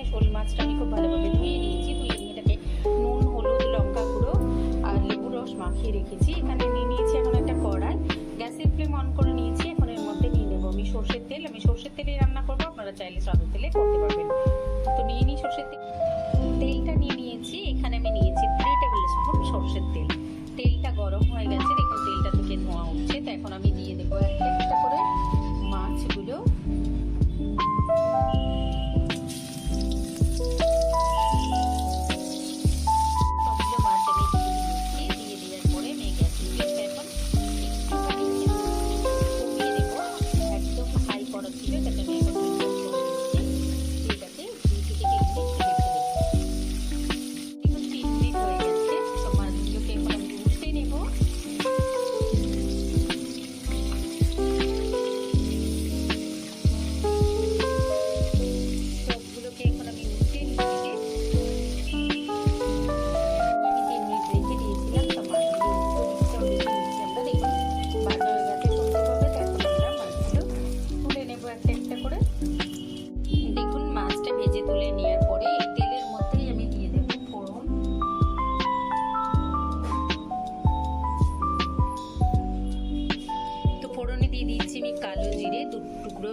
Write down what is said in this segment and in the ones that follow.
শোল মাছটা আমি খুব ভালোভাবে ধুয়ে নিয়েছি। ধুয়ে নিয়ে এটাকে নুন, হলুদ, লঙ্কা গুঁড়ো আর লেবু রস মাখিয়ে রেখেছি। এখানে নিয়ে নিয়েছি এখন একটা কড়াই, গ্যাসের ফ্লেম অন করে নিয়েছি। এখন এর মধ্যে নিয়ে নেবো আমি সর্ষের তেল। আমি সর্ষের তেলে রান্না করবো, আপনারা চাইলে সাদা তেলে করতে পারবেন। তো নিয়ে নিই সর্ষের তেল। তেলটা নিয়ে নিয়েছি, এখানে আমি নিয়েছি 3 টেবিল স্পুন সর্ষের তেল। তেলটা গরম হয়ে গেছে, দেখুন তেলটা থেকে ধোঁয়া উঠছে। তো এখন আমি দিয়ে দেবো একটা একটা করে মাছগুলো। সবগুলো মাছ আমি দিয়ে দিয়েছি। দিয়ে দেওয়ার পরে আমি গ্যাসের ফ্লেমটা এখন একটুখানি কমিয়ে দেবো। একদম হাই করা ছিল, এটাকে আমি এখন মিডিয়াম করে দিচ্ছি। এটাকে 2 থেকে 3 মিনিট রেখে দেবো। দেখুন 3 মিনিট হয়ে গেছে। তো মাছগুলোকে এখন আমি উল্টে নেবো। সবগুলোকে এখন আমি উল্টে নিচ্ছি। আমি 3 মিনিট রেখে দিয়েছিলাম। তো মাছগুলো উল্টে দিচ্ছি আমরা। দেখুন ভাজা হয়ে গেছে সুন্দরভাবে। তো এখন আমরা মাছগুলো তুলে নেবো একটা একটা করে। দেখুন মাছটা ভেজে তুলে নেওয়ার পরে এই তেলের মধ্যেই আমি দিয়ে দেবো ফোড়ন। তো ফোড়নে দিয়ে দিচ্ছি আমি কালো জিরে, 2 টুকরো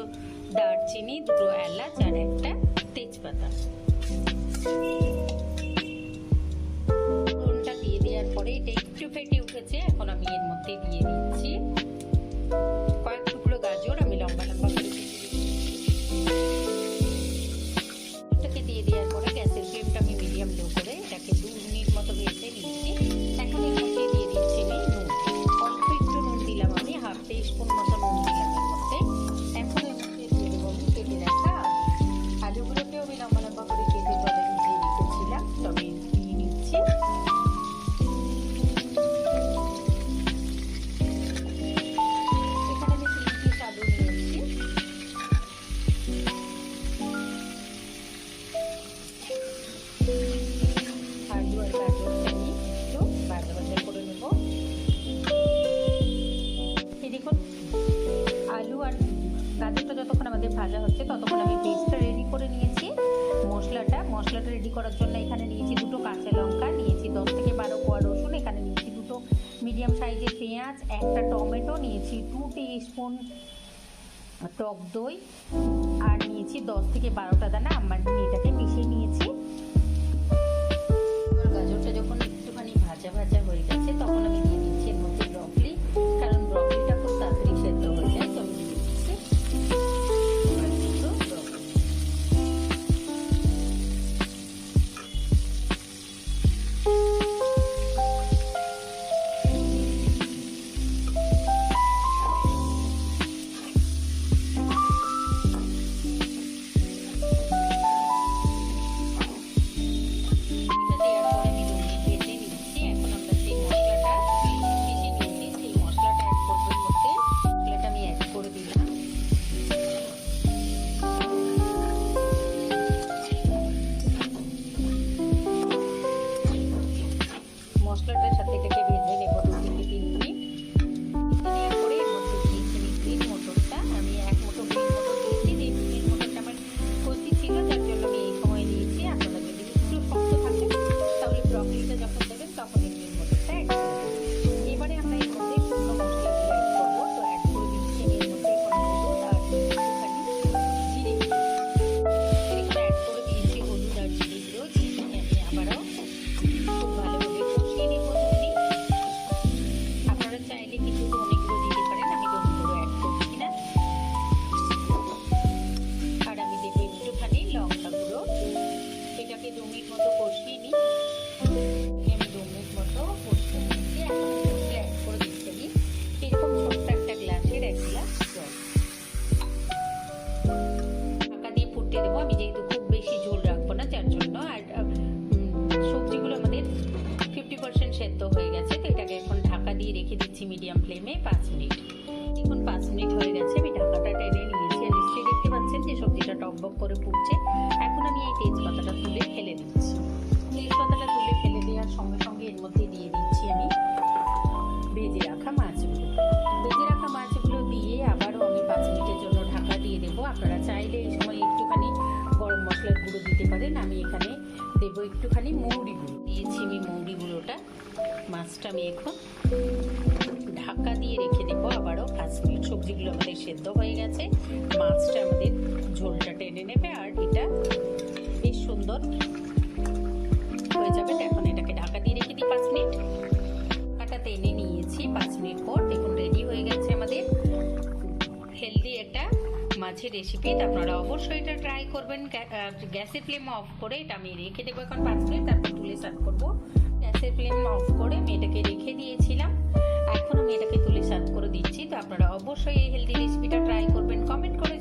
দারচিনি, 2 এলাচ আর একটা তেজপাতা। ফোড়নটা দিয়ে দেওয়ার পরে এটা একটু ফেটে উঠেছে। এখন আমি এর মধ্যে দিয়ে দিচ্ছি কয়েক টুকরো গাজর আমি লম্বা লম্বা করে এটাকে দিয়ে দেওয়ার পরে গ্যাসের ফ্লেমটা আমি মিডিয়াম লো করে এটাকে 2 মিনিট মতো ভেজে নিচ্ছি। এখন এর মধ্যে দিয়ে দিচ্ছি আমি নুন। অল্প একটু নুন দিলাম, আমি হাফ টিস্পুন মতো নুন দিলাম এর মধ্যে। এখন এর মধ্যে দিয়ে দেবো আমি কেটে রাখা আলুগুলোকেও আমি লম্বা লম্বা করে কেটে জলে ভিজিয়ে রেখেছিলাম। তো আমি দিয়ে নিচ্ছি। এখানে আমি 3 পিস আলু নিয়েছি। আলু আর গাজরটা আমি একটু ভাজা ভাজা করে নেব। এই দেখুন আলু আর গাজরটা যতক্ষণ আমাদের ভাজা হচ্ছে ততক্ষণ আমি পেস্টটা রেডি করে নিয়েছি। মশলাটা রেডি করার জন্য এখানে নিয়েছি 2টো কাঁচা লঙ্কা, নিয়েছি 10 থেকে 12 কোয়া রসুন, এখানে নিয়েছি 2টো মিডিয়াম সাইজের পেঁয়াজ, একটা টমেটো, নিয়েছি 2 টিস্পুন টক দই আর নিয়েছি 10 থেকে 12টা দানা আমার এটাকে মিশিয়ে নিয়েছি। গাজরটা যখন একটুখানি ভাজা ভাজা হয়ে গেছে তখন আমি দিয়ে দিচ্ছি এর মধ্যে ব্রকলি, কারণ ব্রকলিটা খুব তাড়াতাড়ি সেদ্ধ হয়ে যায়। তো আমি দিয়ে দিচ্ছি মশলাটার সাথে এটাকে ভেজে নেব 2 থেকে 3 মিনিট। নেওয়ার পরে এর মধ্যে দিয়েছি আমি গ্রিন মটরটা। আমি 1 মুঠো গ্রিন মটর দিয়েছি। গ্রিন মটরটা আমার কচি ছিল, যার জন্য আমি এই সময় দিয়েছি। আপনারা যদি একটু শক্ত থাকে তাহলে ব্রকলিটা যখন দেবেন তখন এই গ্রিন মটরটা অ্যাড করবেন। এবারে আমরা এর মধ্যে শুকনো মশলাগুলো অ্যাড করবো। তো অ্যাড করে দিচ্ছি আমি এর মধ্যে এখন হলুদ আর একটুখানি জিরে গুঁড়ো। এখানে অ্যাড করে দিয়েছি হলুদ আর জিরে গুঁড়ো। আমি আবারও খুব ভালোভাবে কষিয়ে নেব 2 মিনিট। আপনারা চাইলে কিছু ধনে গুঁড়ো দিতে পারেন, আমি ধনে গুঁড়ো অ্যাড করছি না। আর আমি দেবো একটুখানি লঙ্কা গুঁড়ো। এটাকে 2 মিনিট মতো কষিয়ে নিই। আমি 2 মিনিট মতো কষিয়ে নিচ্ছি। এখন এর মধ্যে অ্যাড করে দিচ্ছি আমি এরকম ছোট্ট একটা গ্লাসের 1 গ্লাস জল। ঢাকা দিয়ে ফুটতে দেবো। আমি যেহেতু খুব বেশি ঝোল রাখবো না, যার জন্য। আর সবজিগুলো আমাদের 50% সেদ্ধ হয়ে গেছে। তো এটাকে এখন ঢাকা দিয়ে রেখে দিচ্ছি মিডিয়াম ফ্লেমে 5 মিনিট। এখন 5 মিনিট হয়ে গেছে, আমি ঢাকাটা টেনে নিয়েছি। আর নিশ্চয়ই দেখতে পাচ্ছেন যে সবজিটা টকবক করে ফুটছে। এখন আমি এই তেজপাতাটা তুলে ফেলে দিচ্ছি। তেজপাতাটা তুলে ফেলে দেওয়ার সঙ্গে সঙ্গে এর মধ্যে দিয়ে দিচ্ছি আমি ভেজে রাখা মাছগুলো। ভেজে রাখা মাছগুলো দিয়ে আবারও আমি 5 মিনিটের জন্য ঢাকা দিয়ে দেবো। আপনারা চাইলে এই সময় একটুখানি গরম মশলার গুঁড়ো দিতে পারেন, দেবো একটুখানি মৌরি গুঁড়ো, দিয়েছি আমি মৌরি গুঁড়োটা। মাছটা আমি এখন ঢাকা দিয়ে রেখে দেবো আবারও 5 মিনিট। সবজিগুলো আমাদের সেদ্ধ হয়ে গেছে, মাছটা আমাদের ঝোলটা টেনে নেবে আর এটা বেশ সুন্দর হয়ে যাবে। এখন এটাকে ঢাকা দিয়ে রেখে দিই 5 মিনিট। ঢাকাটা টেনে নিয়েছি 5 মিনিট পর, দেখুন রেডি হয়ে গেছে আমাদের হেলদি একটা মাছের রেসিপি। আপনারা অবশ্যই এটা ট্রাই করবেন। গ্যাসের ফ্লেম অফ করে এটা আমি রেখে দেবো এখন 5 মিনিট, তারপর তুলে সার্ভ করবো। গ্যাসের ফ্লেম অফ করে আমি এটাকে রেখে দিয়েছিলাম, এখন আমি এটাকে তুলে সার্ভ করে দিচ্ছি। তো আপনারা অবশ্যই এই হেলদি রেসিপিটা ট্রাই করবেন, কমেন্ট করে